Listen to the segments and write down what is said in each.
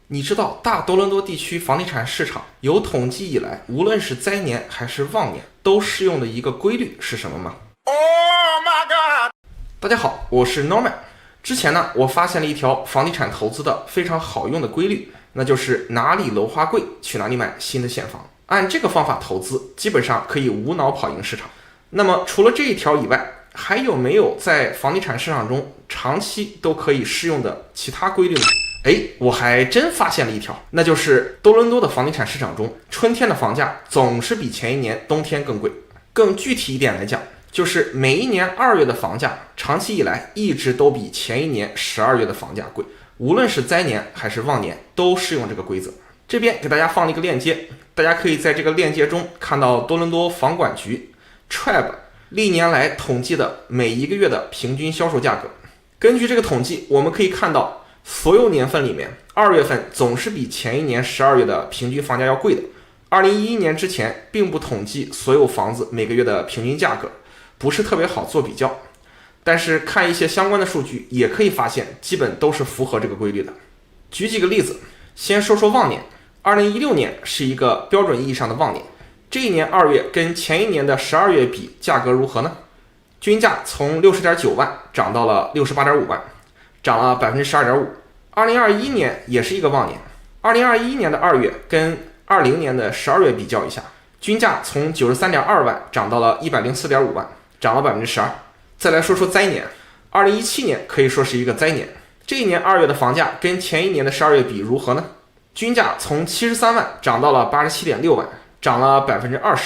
你知道大多伦多地区房地产市场有统计以来，无论是灾年还是旺年，都适用的一个规律是什么吗？ Oh my god！ 大家好，我是 Norman。之前呢，我发现了一条房地产投资的非常好用的规律，那就是哪里楼花贵，去哪里买新的现房。按这个方法投资，基本上可以无脑跑赢市场。那么除了这一条以外，还有没有在房地产市场中长期都可以适用的其他规律呢？我还真发现了一条，那就是多伦多的房地产市场中，春天的房价总是比前一年冬天更贵。更具体一点来讲，就是每一年2月的房价，长期以来一直都比前一年12月的房价贵，无论是灾年还是旺年，都适用这个规则。这边给大家放了一个链接，大家可以在这个链接中看到多伦多房管局 TREB 历年来统计的每一个月的平均销售价格。根据这个统计，我们可以看到所有年份里面，2月份总是比前一年12月的平均房价要贵的。2011年之前并不统计所有房子每个月的平均价格，不是特别好做比较。但是看一些相关的数据，也可以发现基本都是符合这个规律的。举几个例子，先说说旺年。2016年是一个标准意义上的旺年，这一年2月跟前一年的12月比，价格如何呢？均价从60.9万涨到了68.5万，涨了 12.5%。2021年也是一个旺年，2021年的2月跟20年的12月比较一下，均价从93.2万涨到了104.5万，涨了 12%。再来说说灾年，2017年可以说是一个灾年，这一年2月的房价跟前一年的12月比如何呢？均价从73万涨到了87.6万，涨了 20%。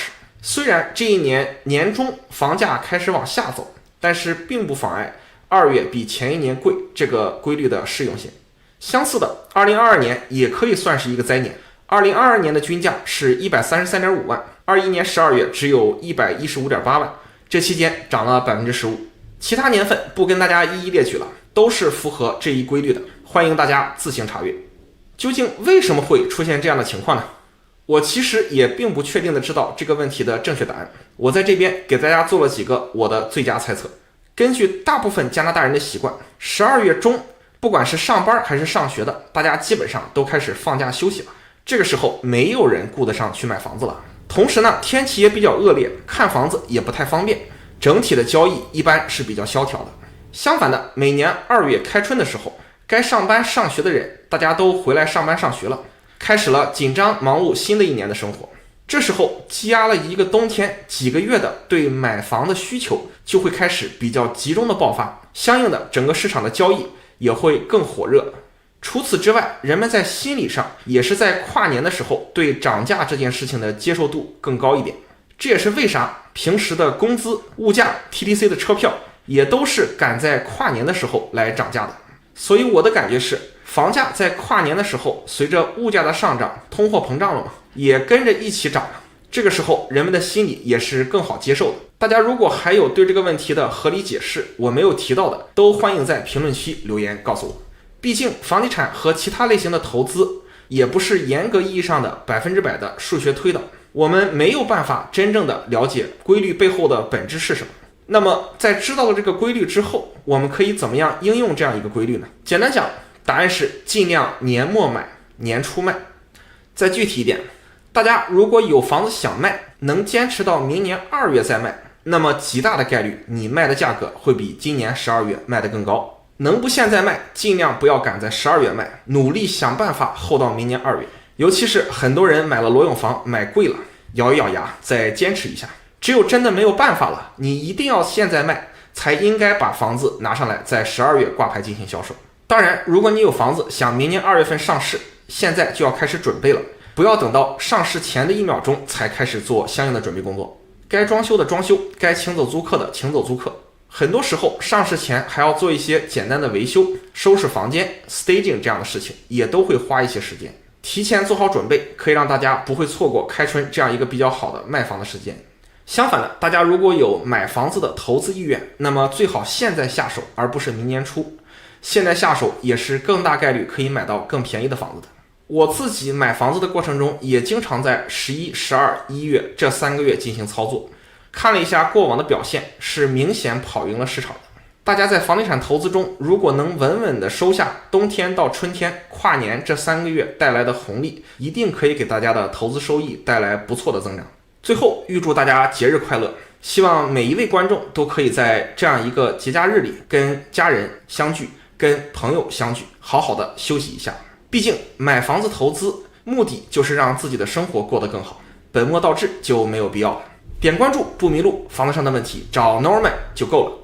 虽然这一年年中房价开始往下走，但是并不妨碍2月比前一年贵这个规律的适用性。相似的，2022年也可以算是一个灾年。2022年的均价是133.5万，21年12月只有115.8万，这期间涨了 15%。其他年份不跟大家一一列举了，都是符合这一规律的，欢迎大家自行查阅。究竟为什么会出现这样的情况呢？我其实也并不确定的知道这个问题的正确答案。我在这边给大家做了几个我的最佳猜测。根据大部分加拿大人的习惯，12月中不管是上班还是上学的，大家基本上都开始放假休息了。这个时候没有人顾得上去买房子了。同时呢，天气也比较恶劣，看房子也不太方便，整体的交易一般是比较萧条的。相反的，每年2月开春的时候，该上班上学的人大家都回来上班上学了，开始了紧张忙碌新的一年的生活。这时候积压了一个冬天几个月的对买房的需求就会开始比较集中的爆发，相应的整个市场的交易也会更火热。除此之外，人们在心理上也是在跨年的时候对涨价这件事情的接受度更高一点。这也是为啥平时的工资、物价、TTC 的车票也都是赶在跨年的时候来涨价的。所以我的感觉是，房价在跨年的时候随着物价的上涨，通货膨胀了嘛，也跟着一起涨了。这个时候人们的心理也是更好接受的。大家如果还有对这个问题的合理解释我没有提到的，都欢迎在评论区留言告诉我。毕竟房地产和其他类型的投资也不是严格意义上的100%的数学推导，我们没有办法真正的了解规律背后的本质是什么。那么在知道了这个规律之后，我们可以怎么样应用这样一个规律呢？简单讲，答案是尽量年末买，年初卖。再具体一点，大家如果有房子想卖，能坚持到明年2月再卖，那么极大的概率你卖的价格会比今年12月卖得更高。能不现在卖，尽量不要赶在12月卖，努力想办法后到明年2月。尤其是很多人买了裸泳房买贵了，咬一咬牙再坚持一下。只有真的没有办法了，你一定要现在卖，才应该把房子拿上来在12月挂牌进行销售。当然，如果你有房子想明年2月份上市，现在就要开始准备了，不要等到上市前的1秒钟才开始做相应的准备工作。该装修的装修，该请走租客的请走租客。很多时候上市前还要做一些简单的维修，收拾房间 staging 这样的事情，也都会花一些时间。提前做好准备，可以让大家不会错过开春这样一个比较好的卖房的时间。相反的，大家如果有买房子的投资意愿，那么最好现在下手，而不是明年初。现在下手也是更大概率可以买到更便宜的房子的。我自己买房子的过程中，也经常在11、12、1月这3个月进行操作。看了一下过往的表现，是明显跑赢了市场的。大家在房地产投资中，如果能稳稳的收下冬天到春天跨年这3个月带来的红利，一定可以给大家的投资收益带来不错的增长。最后预祝大家节日快乐，希望每一位观众都可以在这样一个节假日里跟家人相聚，跟朋友相聚，好好的休息一下。毕竟买房子投资目的就是让自己的生活过得更好，本末倒置就没有必要了。点关注不迷路，房子上的问题找 Norman 就够了。